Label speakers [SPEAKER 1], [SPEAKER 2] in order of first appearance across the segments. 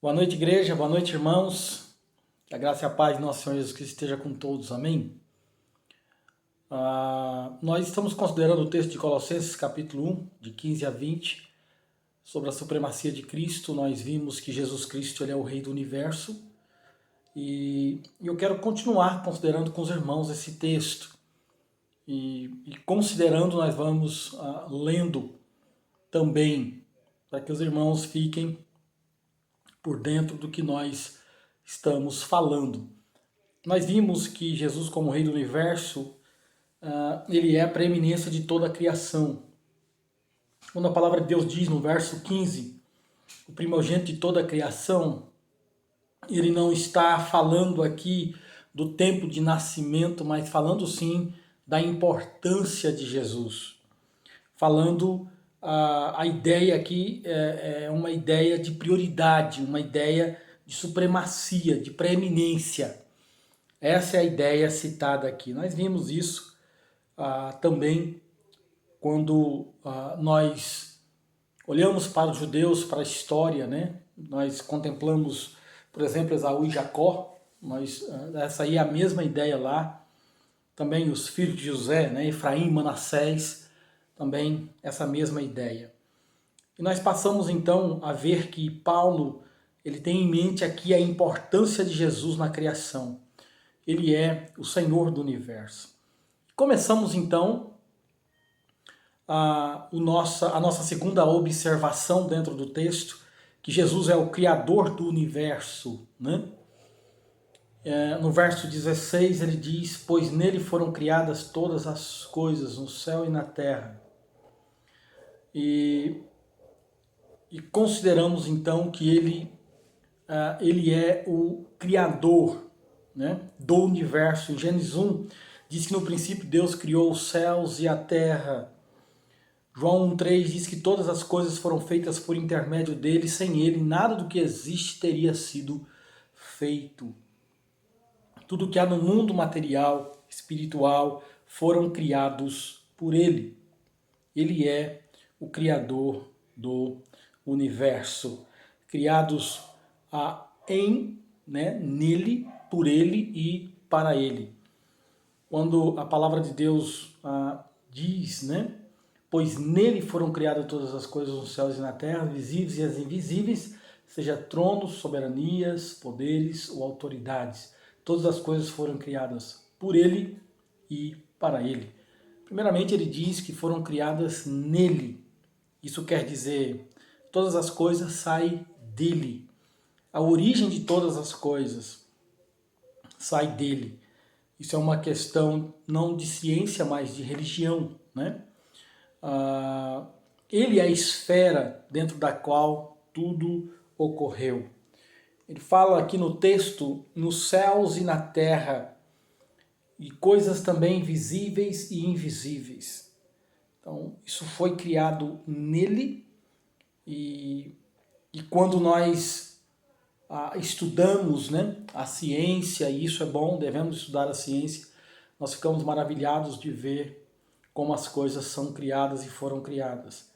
[SPEAKER 1] Boa noite, igreja. Boa noite, irmãos. Que a graça e a paz de nosso Senhor Jesus Cristo esteja com todos. Amém? Nós estamos considerando o texto de Colossenses, capítulo 1, de 15 a 20, sobre a supremacia de Cristo. Nós vimos que Jesus Cristo ele é o Rei do Universo. E eu quero continuar considerando com os irmãos esse texto. E considerando, nós vamos lendo também, para que os irmãos fiquem por dentro do que nós estamos falando. Nós vimos que Jesus, como Rei do Universo, ele é a preeminência de toda a criação. Quando a palavra de Deus diz no verso 15, o primogênito de toda a criação, ele não está falando aqui do tempo de nascimento, mas falando sim da importância de Jesus. Falando a ideia aqui é uma ideia de prioridade, uma ideia de supremacia, de preeminência. Essa é a ideia citada aqui. Nós vimos isso também quando nós olhamos para os judeus, para a história, né? Nós contemplamos, por exemplo, Esaú e Jacó, essa aí é a mesma ideia lá. Também os filhos de José, né? Efraim e Manassés, também essa mesma ideia. E nós passamos então a ver que Paulo ele tem em mente aqui a importância de Jesus na criação. Ele é o Senhor do universo. Começamos então a nossa segunda observação dentro do texto, que Jesus é o Criador do universo. Né? No verso 16 ele diz, pois nele foram criadas todas as coisas, no céu e na terra. E consideramos então que ele é o Criador, né, do universo. Em Gênesis 1 diz que no princípio Deus criou os céus e a terra. João 1,3 diz que todas as coisas foram feitas por intermédio dele, sem ele nada do que existe teria sido feito. Tudo que há no mundo material, espiritual, foram criados por ele. Ele é o Criador do universo. Criados nele, por ele e para ele. Quando a palavra de Deus diz, né? Pois nele foram criadas todas as coisas nos céus e na terra, visíveis e as invisíveis, seja tronos, soberanias, poderes ou autoridades. Todas as coisas foram criadas por ele e para ele. Primeiramente, ele diz que foram criadas nele. Isso quer dizer, todas as coisas saem dele. A origem de todas as coisas sai dele. Isso é uma questão não de ciência, mas de religião, né? Ele é a esfera dentro da qual tudo ocorreu. Ele fala aqui no texto, nos céus e na terra, e coisas também visíveis e invisíveis. Então, isso foi criado nele, e quando nós estudamos, né, a ciência, e isso é bom, devemos estudar a ciência, nós ficamos maravilhados de ver como as coisas são criadas e foram criadas.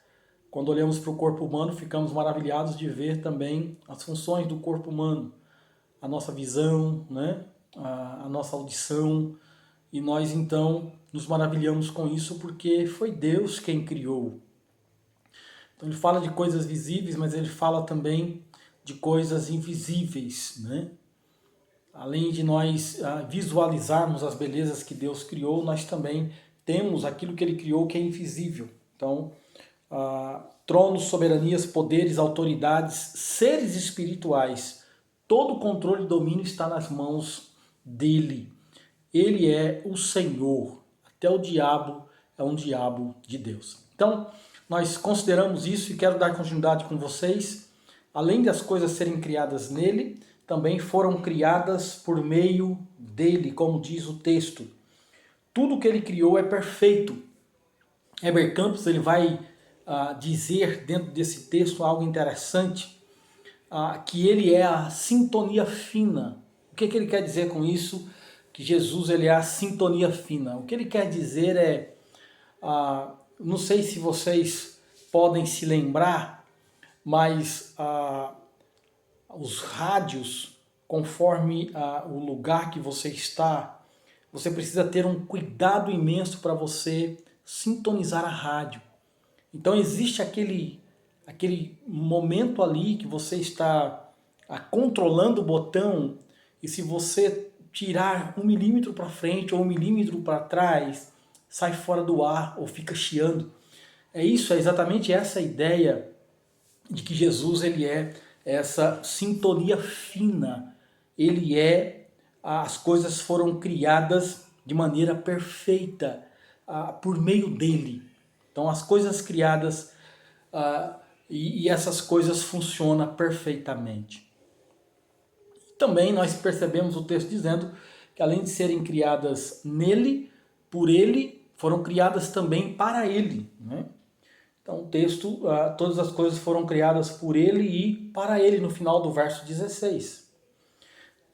[SPEAKER 1] Quando olhamos para o corpo humano, ficamos maravilhados de ver também as funções do corpo humano, a nossa visão, né, a nossa audição, e nós então nos maravilhamos com isso porque foi Deus quem criou. Então ele fala de coisas visíveis, mas ele fala também de coisas invisíveis, né? Além de nós visualizarmos as belezas que Deus criou, nós também temos aquilo que ele criou que é invisível. Então, tronos, soberanias, poderes, autoridades, seres espirituais, todo o controle e domínio está nas mãos dele. Ele é o Senhor. Até o diabo é um diabo de Deus. Então, nós consideramos isso e quero dar continuidade com vocês. Além das coisas serem criadas nele, também foram criadas por meio dele, como diz o texto. Tudo que ele criou é perfeito. Heber Campos ele vai dizer dentro desse texto algo interessante, que ele é a sintonia fina. O que ele quer dizer com isso? Que Jesus ele é a sintonia fina. O que ele quer dizer é, não sei se vocês podem se lembrar, mas os rádios, conforme o lugar que você está, você precisa ter um cuidado imenso para você sintonizar a rádio. Então existe aquele momento ali que você está controlando o botão, e se você tirar 1 milímetro para frente ou 1 milímetro para trás, sai fora do ar ou fica chiando. É exatamente essa ideia de que Jesus ele é essa sintonia fina. As coisas foram criadas de maneira perfeita por meio dele. Então as coisas criadas e essas coisas funcionam perfeitamente. Também nós percebemos o texto dizendo que além de serem criadas nele, por ele, foram criadas também para ele, né? Então o texto, todas as coisas foram criadas por ele e para ele, no final do verso 16.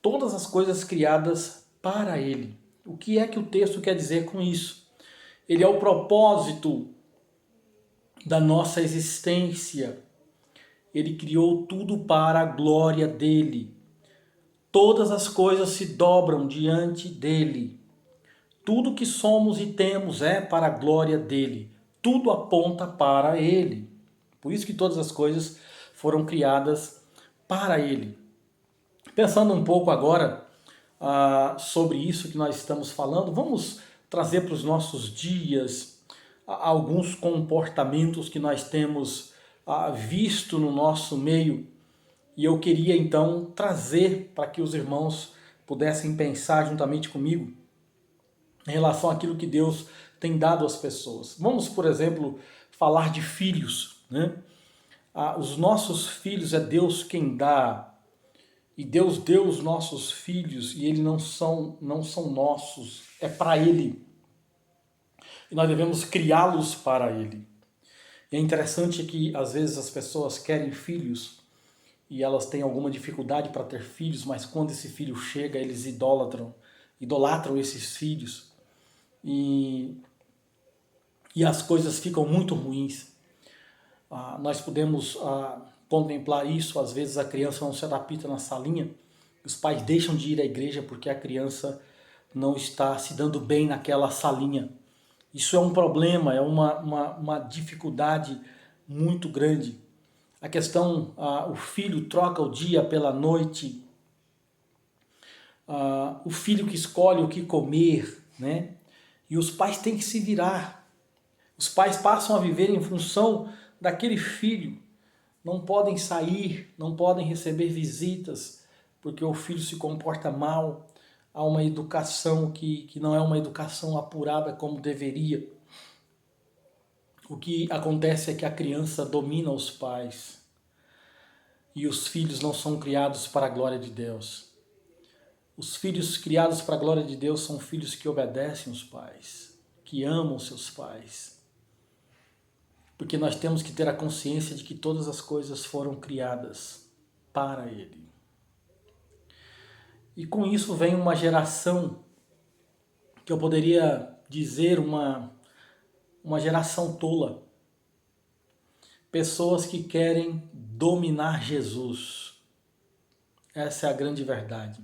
[SPEAKER 1] Todas as coisas criadas para ele. O que é que o texto quer dizer com isso? Ele é o propósito da nossa existência. Ele criou tudo para a glória dele. Todas as coisas se dobram diante dele. Tudo que somos e temos é para a glória dele. Tudo aponta para ele. Por isso que todas as coisas foram criadas para ele. Pensando um pouco agora sobre isso que nós estamos falando, vamos trazer para os nossos dias alguns comportamentos que nós temos visto no nosso meio. E eu queria então trazer para que os irmãos pudessem pensar juntamente comigo em relação àquilo que Deus tem dado às pessoas. Vamos, por exemplo, falar de filhos, né? Os nossos filhos é Deus quem dá. E Deus deu os nossos filhos e eles não são nossos, é para Ele. E nós devemos criá-los para Ele. E é interessante que às vezes as pessoas querem filhos e elas têm alguma dificuldade para ter filhos, mas quando esse filho chega, eles idolatram esses filhos e as coisas ficam muito ruins. Nós podemos contemplar isso, às vezes a criança não se adapta na salinha, os pais deixam de ir à igreja porque a criança não está se dando bem naquela salinha. Isso é um problema, é uma dificuldade muito grande. A questão, o filho troca o dia pela noite, o filho que escolhe o que comer, né? E os pais têm que se virar. Os pais passam a viver em função daquele filho. Não podem sair, não podem receber visitas, porque o filho se comporta mal. Há uma educação que não é uma educação apurada como deveria. O que acontece é que a criança domina os pais. E os filhos não são criados para a glória de Deus. Os filhos criados para a glória de Deus são filhos que obedecem os pais, que amam seus pais. Porque nós temos que ter a consciência de que todas as coisas foram criadas para Ele. E com isso vem uma geração, que eu poderia dizer uma geração tola. Pessoas que querem dominar Jesus. Essa é a grande verdade.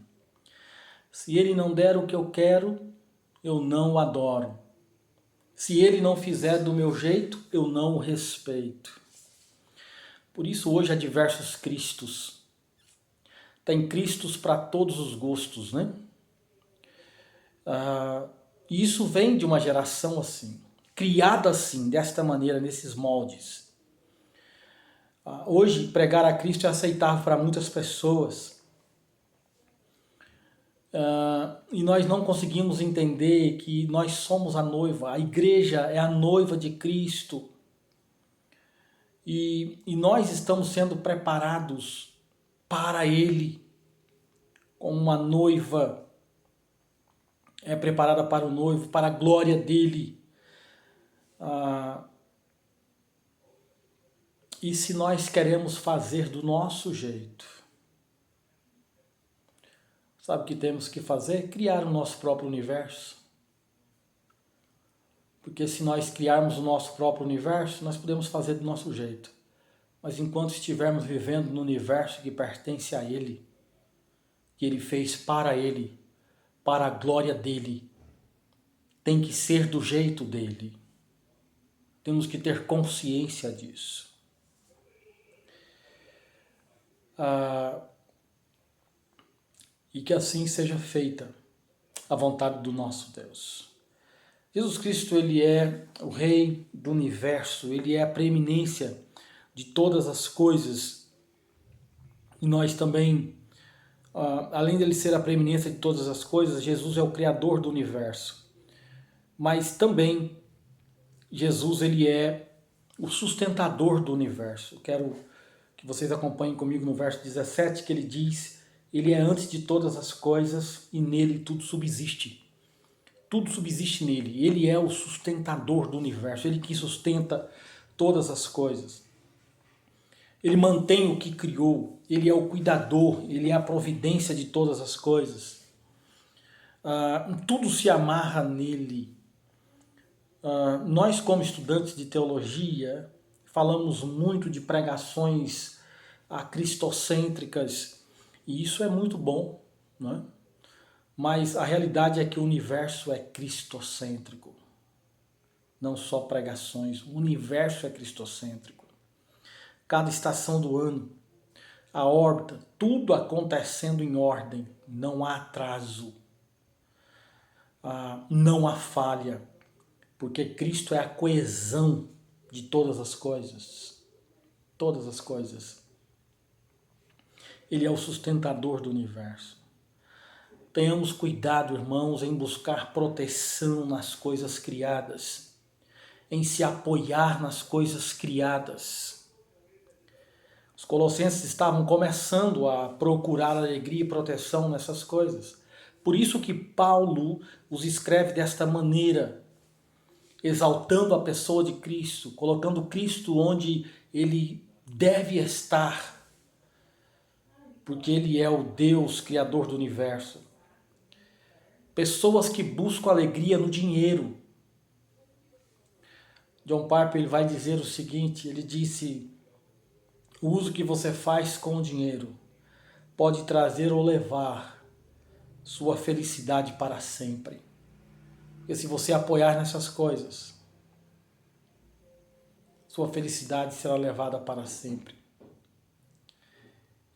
[SPEAKER 1] Se Ele não der o que eu quero, eu não o adoro. Se Ele não fizer do meu jeito, eu não o respeito. Por isso hoje há diversos Cristos. Tem Cristos para todos os gostos, né? E isso vem de uma geração assim, criada assim, desta maneira, nesses moldes. Hoje, pregar a Cristo é aceitável para muitas pessoas. E nós não conseguimos entender que nós somos a noiva, a igreja é a noiva de Cristo. E nós estamos sendo preparados para Ele, como uma noiva é preparada para o noivo, para a glória dEle. E se nós queremos fazer do nosso jeito, sabe o que temos que fazer? Criar o nosso próprio universo. Porque se nós criarmos o nosso próprio universo, nós podemos fazer do nosso jeito. mas enquanto estivermos vivendo no universo que pertence a Ele, que Ele fez para Ele, para a glória dEle, tem que ser do jeito dEle. Temos que ter consciência disso. E que assim seja feita a vontade do nosso Deus. Jesus Cristo, Ele é o Rei do Universo, Ele é a preeminência de todas as coisas. E nós também, além de Ele ser a preeminência de todas as coisas, Jesus é o Criador do Universo. Mas também, Jesus, Ele é o sustentador do Universo. Quero que vocês acompanhem comigo no verso 17, que Ele diz: Ele é antes de todas as coisas e nele tudo subsiste. Tudo subsiste nele. Ele é o sustentador do universo. Ele que sustenta todas as coisas. Ele mantém o que criou. Ele é o cuidador. Ele é a providência de todas as coisas. Tudo se amarra nele. Nós, como estudantes de teologia, falamos muito de pregações cristocêntricas, e isso é muito bom, não é? Mas a realidade é que o universo é cristocêntrico. Não só pregações, o universo é cristocêntrico. Cada estação do ano, a órbita, tudo acontecendo em ordem, não há atraso, não há falha, porque Cristo é a coesão de todas as coisas. Todas as coisas. Ele é o sustentador do universo. Tenhamos cuidado, irmãos, em buscar proteção nas coisas criadas, em se apoiar nas coisas criadas. Os colossenses estavam começando a procurar alegria e proteção nessas coisas. Por isso que Paulo os escreve desta maneira, exaltando a pessoa de Cristo, colocando Cristo onde Ele deve estar, porque Ele é o Deus Criador do universo. Pessoas que buscam alegria no dinheiro. John Piper, ele vai dizer o seguinte, ele disse: o uso que você faz com o dinheiro pode trazer ou levar sua felicidade para sempre. Porque se você apoiar nessas coisas, sua felicidade será levada para sempre.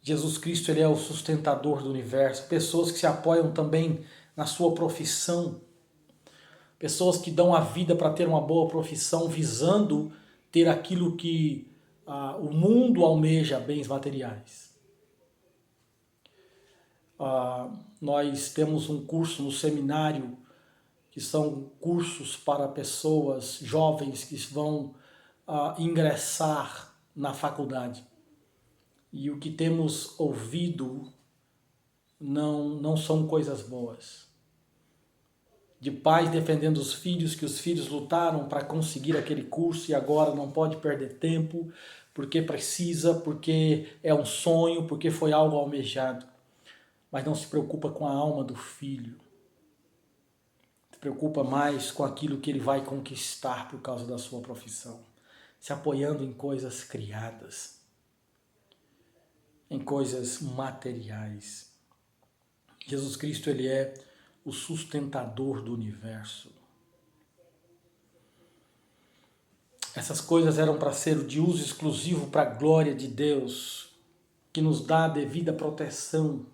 [SPEAKER 1] Jesus Cristo, Ele é o sustentador do universo. Pessoas que se apoiam também na sua profissão. Pessoas que dão a vida para ter uma boa profissão, visando ter aquilo que o mundo almeja, bens materiais. Nós temos um curso no seminário, que são cursos para pessoas jovens que vão ingressar na faculdade. E o que temos ouvido não são coisas boas. De pais defendendo os filhos, que os filhos lutaram para conseguir aquele curso e agora não pode perder tempo, porque precisa, porque é um sonho, porque foi algo almejado. Mas não se preocupa com a alma do filho. Se preocupa mais com aquilo que ele vai conquistar por causa da sua profissão. Se apoiando em coisas criadas, em coisas materiais. Jesus Cristo, Ele é o sustentador do universo. Essas coisas eram para ser de uso exclusivo para a glória de Deus, que nos dá a devida proteção,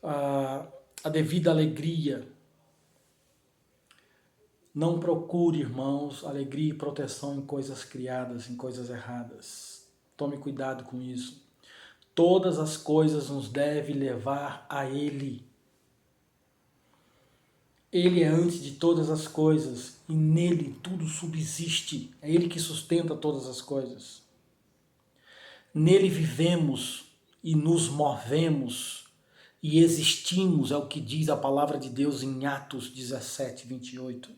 [SPEAKER 1] a devida alegria. Não procure, irmãos, alegria e proteção em coisas criadas, em coisas erradas. Tome cuidado com isso. Todas as coisas nos devem levar a Ele. Ele é antes de todas as coisas e nele tudo subsiste. É Ele que sustenta todas as coisas. Nele vivemos e nos movemos e existimos, é o que diz a palavra de Deus em Atos 17, 28.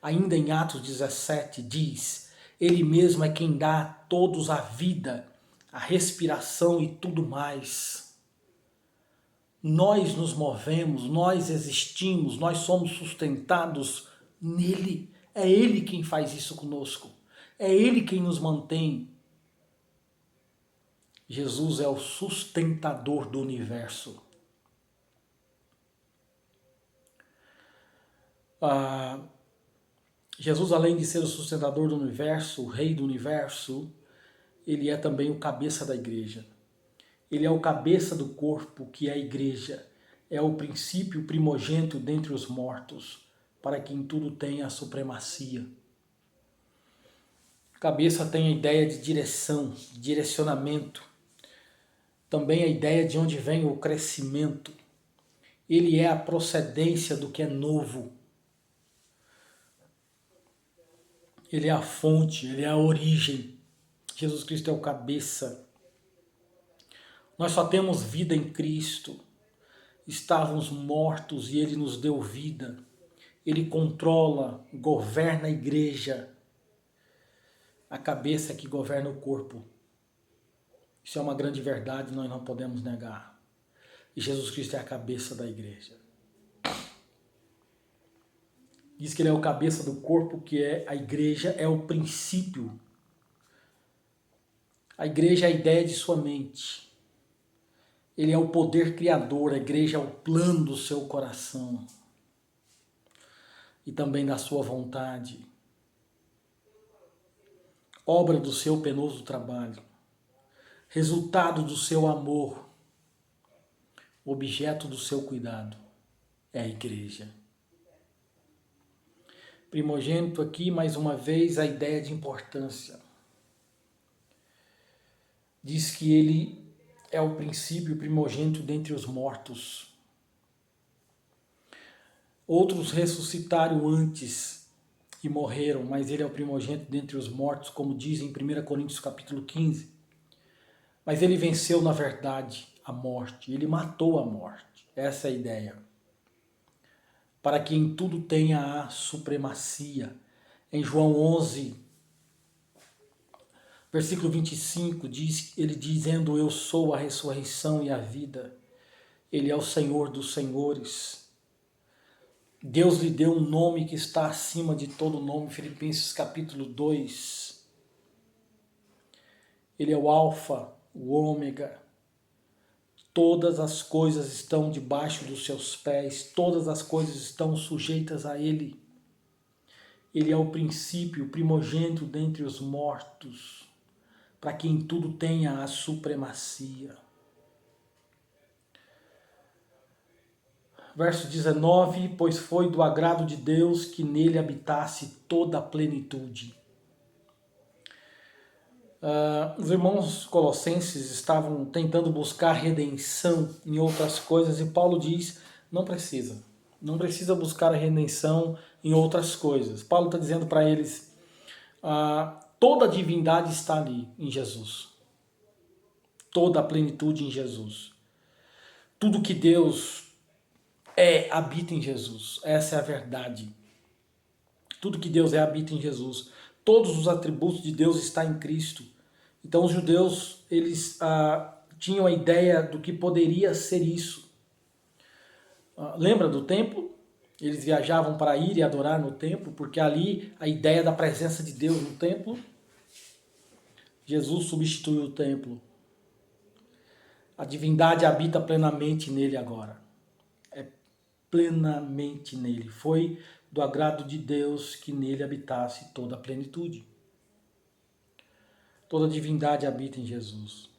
[SPEAKER 1] Ainda em Atos 17 diz: Ele mesmo é quem dá a todos a vida, a respiração e tudo mais. Nós nos movemos, nós existimos, nós somos sustentados nele. É Ele quem faz isso conosco. É Ele quem nos mantém. Jesus é o sustentador do universo. Jesus, além de ser o sustentador do universo, o rei do universo, ele é também o cabeça da igreja. Ele é o cabeça do corpo, que é a igreja. É o princípio primogênito dentre os mortos, para que em tudo tenha a supremacia. Cabeça tem a ideia de direção, de direcionamento. Também a ideia de onde vem o crescimento. Ele é a procedência do que é novo. Ele é a fonte, ele é a origem. Jesus Cristo é o cabeça. Nós só temos vida em Cristo. Estávamos mortos e Ele nos deu vida. Ele controla, governa a igreja. A cabeça que governa o corpo. Isso é uma grande verdade, nós não podemos negar. E Jesus Cristo é a cabeça da igreja. Diz que Ele é o cabeça do corpo, que é a igreja, é o princípio. A igreja é a ideia de sua mente. Ele é o poder criador, a igreja é o plano do seu coração. E também da sua vontade. Obra do seu penoso trabalho. Resultado do seu amor. Objeto do seu cuidado. É a igreja. Primogênito aqui, mais uma vez, a ideia de importância. Diz que ele é o princípio primogênito dentre os mortos. Outros ressuscitaram antes e morreram, mas ele é o primogênito dentre os mortos, como diz em 1 Coríntios capítulo 15. Mas ele venceu, na verdade, a morte. Ele matou a morte. Essa é a ideia. Para que em tudo tenha a supremacia. Em João 11, versículo 25, ele dizendo: eu sou a ressurreição e a vida. Ele é o Senhor dos senhores. Deus lhe deu um nome que está acima de todo nome. Filipenses capítulo 2. Ele é o Alfa, o Ômega. Todas as coisas estão debaixo dos seus pés. Todas as coisas estão sujeitas a Ele. Ele é o princípio, o primogênito dentre os mortos, para que em tudo tenha a supremacia. Verso 19, pois foi do agrado de Deus que nele habitasse toda a plenitude. Os irmãos colossenses estavam tentando buscar redenção em outras coisas e Paulo diz, não precisa buscar a redenção em outras coisas. Paulo está dizendo para eles, toda a divindade está ali em Jesus, toda a plenitude em Jesus. Tudo que Deus habita em Jesus. Essa é a verdade. Tudo que Deus habita em Jesus. Todos os atributos de Deus estão em Cristo. Então os judeus, eles tinham a ideia do que poderia ser isso. Lembra do templo? Eles viajavam para ir e adorar no templo, porque ali a ideia da presença de Deus no templo, Jesus substituiu o templo. A divindade habita plenamente nele agora. Plenamente nele. Foi do agrado de Deus que nele habitasse toda a plenitude. Toda a divindade habita em Jesus.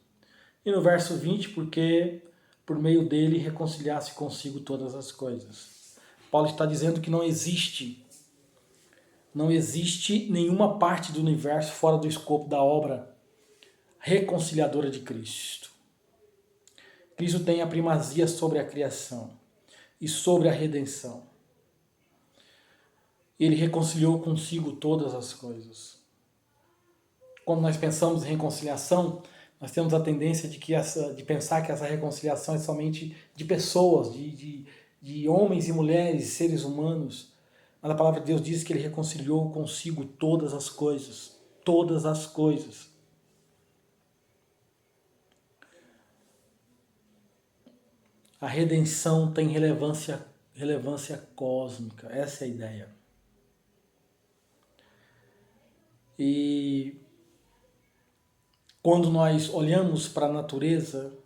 [SPEAKER 1] E no verso 20, porque por meio dele reconciliasse consigo todas as coisas. Paulo está dizendo que não existe nenhuma parte do universo fora do escopo da obra reconciliadora de Cristo. Cristo tem a primazia sobre a criação e sobre a redenção. Ele reconciliou consigo todas as coisas. Quando nós pensamos em reconciliação, nós temos a tendência de pensar que essa reconciliação é somente de pessoas, de homens e mulheres, seres humanos. Mas a palavra de Deus diz que ele reconciliou consigo todas as coisas. Todas as coisas. A redenção tem relevância cósmica, essa é a ideia. E quando nós olhamos para a natureza,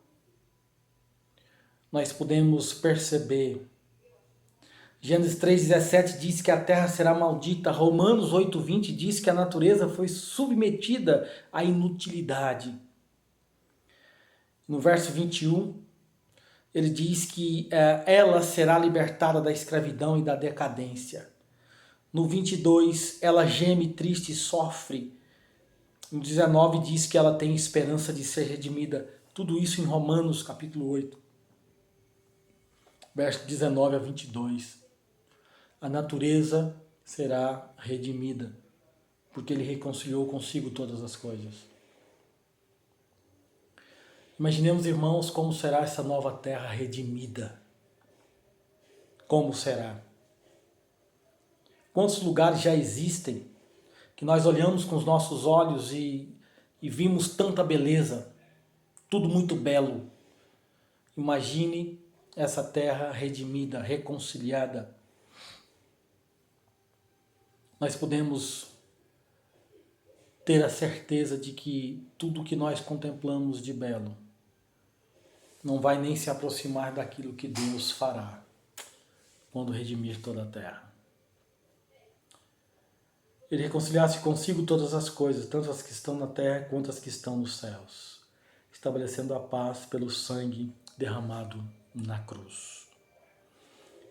[SPEAKER 1] nós podemos perceber. Gênesis 3,17 diz que a terra será maldita. Romanos 8,20 diz que a natureza foi submetida à inutilidade. No verso 21, ele diz que ela será libertada da escravidão e da decadência. No 22, ela geme, triste e sofre. No 19 diz que ela tem esperança de ser redimida. Tudo isso em Romanos capítulo 8, verso 19 a 22. A natureza será redimida, porque ele reconciliou consigo todas as coisas. Imaginemos, irmãos, como será essa nova terra redimida. Como será? Quantos lugares já existem que nós olhamos com os nossos olhos e vimos tanta beleza, tudo muito belo. Imagine essa terra redimida, reconciliada. Nós podemos ter a certeza de que tudo que nós contemplamos de belo não vai nem se aproximar daquilo que Deus fará quando redimir toda a terra. Ele reconciliasse consigo todas as coisas, tanto as que estão na terra quanto as que estão nos céus, estabelecendo a paz pelo sangue derramado na cruz.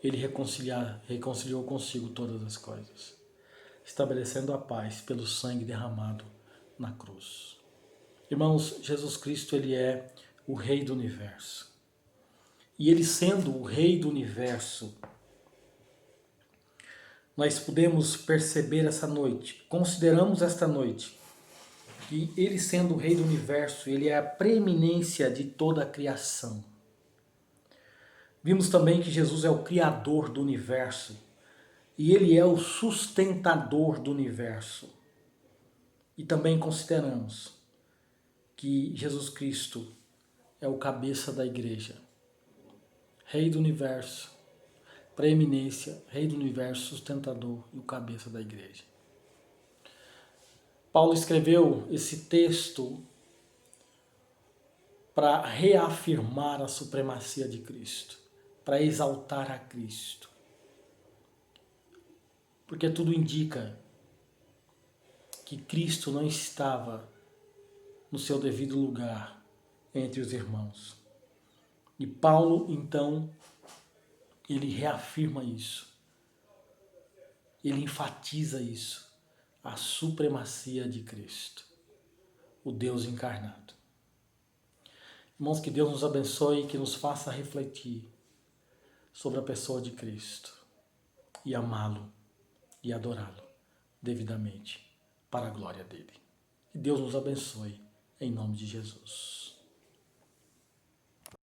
[SPEAKER 1] Ele reconciliou consigo todas as coisas, estabelecendo a paz pelo sangue derramado na cruz. Irmãos, Jesus Cristo, ele é o Rei do Universo. E ele sendo o Rei do Universo, nós podemos perceber essa noite, consideramos esta noite, que ele sendo o Rei do Universo, ele é a preeminência de toda a criação. Vimos também que Jesus é o Criador do Universo e ele é o sustentador do Universo. E também consideramos que Jesus Cristo é o cabeça da igreja, Rei do Universo, preeminência, Rei do Universo, sustentador e o cabeça da igreja. Paulo escreveu esse texto para reafirmar a supremacia de Cristo, para exaltar a Cristo. Porque tudo indica que Cristo não estava no seu devido lugar entre os irmãos. E Paulo, então, ele reafirma isso. Ele enfatiza isso, a supremacia de Cristo, o Deus encarnado. Irmãos, que Deus nos abençoe e que nos faça refletir sobre a pessoa de Cristo e amá-lo e adorá-lo devidamente para a glória dele. Que Deus nos abençoe em nome de Jesus.